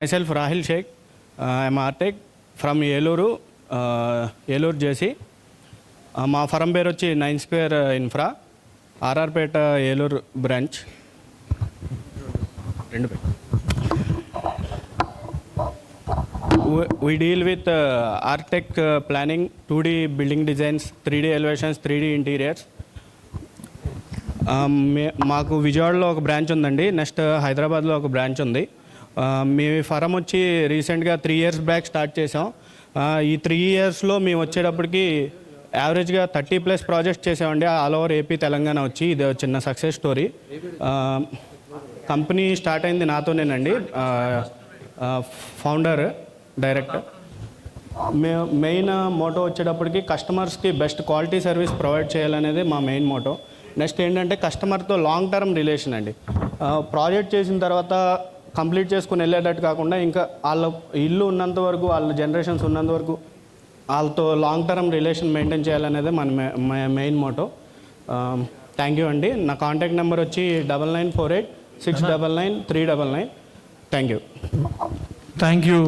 Myself Rahil Sheikh. I am architect from Yeluru, JC. మా ఫరం పేరు వచ్చి 9 Square infra, RR Peta Eluru branch. We deal with architect planning, 2D building designs, 3D elevations, 3D interiors. మాకు విజయవాడలో ఒక branch ఉందండి, next హైదరాబాద్లో ఒక బ్రాంచ్ ఉంది. మీ ఫరం వచ్చి రీసెంట్గా 3 years బ్యాక్ స్టార్ట్ చేసాం. ఈ 3 yearsలో మేము వచ్చేటప్పటికి యావరేజ్గా 30+ ప్రాజెక్ట్స్ చేసామండి, ఆల్ ఓవర్ ఏపీ తెలంగాణ వచ్చి. ఇది చిన్న సక్సెస్ స్టోరీ. కంపెనీ స్టార్ట్ అయింది నాతోనేనండి, ఫౌండర్, డైరెక్టర్. మెయిన్ మోటో వచ్చేటప్పటికి కస్టమర్స్కి బెస్ట్ క్వాలిటీ సర్వీస్ ప్రొవైడ్ చేయాలనేది మా మెయిన్ మోటో. నెక్స్ట్ ఏంటంటే కస్టమర్తో లాంగ్ టర్మ్ రిలేషన్ అండి. ప్రాజెక్ట్ చేసిన తర్వాత కంప్లీట్ చేసుకుని వెళ్ళేటట్టు కాకుండా ఇంకా వాళ్ళ ఇల్లు ఉన్నంత వరకు, వాళ్ళ జనరేషన్స్ ఉన్నంత వరకు వాళ్ళతో లాంగ్ టర్మ్ రిలేషన్ మెయింటైన్ చేయాలనేది మన మెయిన్ మోటో. థ్యాంక్ యూ అండి. నా కాంటాక్ట్ నెంబర్ వచ్చి 9948 699 399. Thank you.